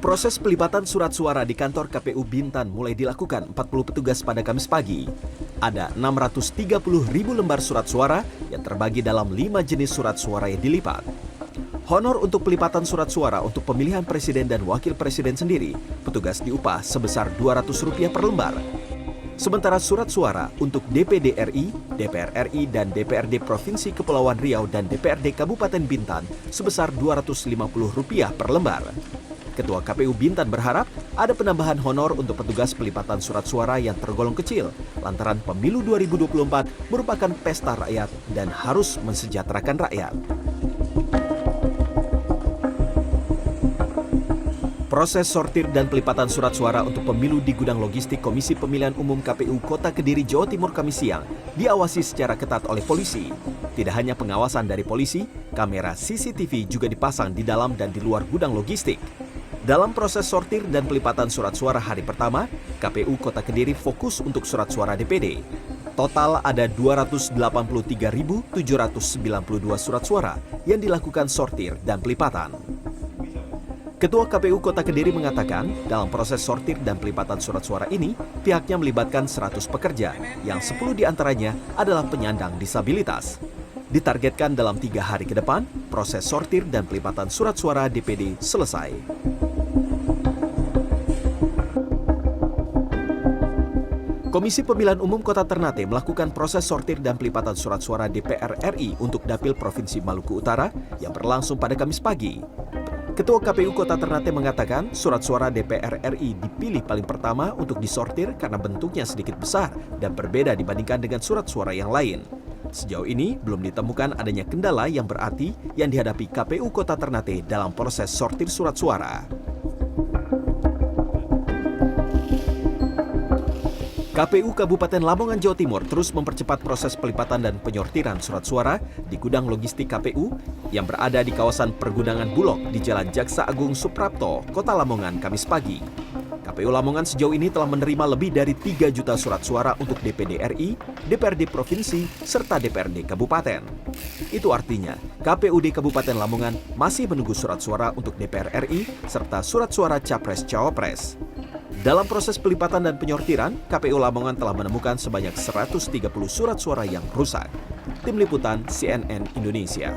Proses pelipatan surat suara di kantor KPU Bintan mulai dilakukan 40 petugas pada Kamis pagi. Ada 630.000 lembar surat suara yang terbagi dalam 5 jenis surat suara yang dilipat. Honor untuk pelipatan surat suara untuk pemilihan presiden dan wakil presiden sendiri, petugas diupah sebesar Rp200 per lembar. Sementara surat suara untuk DPD RI, DPR RI, dan DPRD Provinsi Kepulauan Riau dan DPRD Kabupaten Bintan sebesar Rp250 per lembar. Ketua KPU Bintan berharap ada penambahan honor untuk petugas pelipatan surat suara yang tergolong kecil, lantaran pemilu 2024 merupakan pesta rakyat dan harus mensejahterakan rakyat. Proses sortir dan pelipatan surat suara untuk pemilu di gudang logistik Komisi Pemilihan Umum KPU Kota Kediri, Jawa Timur Kamis siang diawasi secara ketat oleh polisi. Tidak hanya pengawasan dari polisi, kamera CCTV juga dipasang di dalam dan di luar gudang logistik. Dalam proses sortir dan pelipatan surat suara hari pertama, KPU Kota Kediri fokus untuk surat suara DPD. Total ada 283.792 surat suara yang dilakukan sortir dan pelipatan. Ketua KPU Kota Kediri mengatakan, dalam proses sortir dan pelipatan surat suara ini, pihaknya melibatkan 100 pekerja, yang 10 diantaranya adalah penyandang disabilitas. Ditargetkan dalam 3 hari ke depan, proses sortir dan pelipatan surat suara DPD selesai. Komisi Pemilihan Umum Kota Ternate melakukan proses sortir dan pelipatan surat suara DPR RI untuk Dapil Provinsi Maluku Utara yang berlangsung pada Kamis pagi. Ketua KPU Kota Ternate mengatakan surat suara DPR RI dipilih paling pertama untuk disortir karena bentuknya sedikit besar dan berbeda dibandingkan dengan surat suara yang lain. Sejauh ini belum ditemukan adanya kendala yang berarti yang dihadapi KPU Kota Ternate dalam proses sortir surat suara. KPU Kabupaten Lamongan, Jawa Timur terus mempercepat proses pelipatan dan penyortiran surat suara di gudang logistik KPU yang berada di kawasan Pergudangan Bulog di Jalan Jaksa Agung Suprapto, Kota Lamongan, Kamis pagi. KPU Lamongan sejauh ini telah menerima lebih dari 3 juta surat suara untuk DPD RI, DPRD Provinsi, serta DPRD Kabupaten. Itu artinya, KPUD Kabupaten Lamongan masih menunggu surat suara untuk DPR RI, serta surat suara Capres-Cawapres. Dalam proses pelipatan dan penyortiran, KPU Lamongan telah menemukan sebanyak 130 surat suara yang rusak. Tim Liputan CNN Indonesia.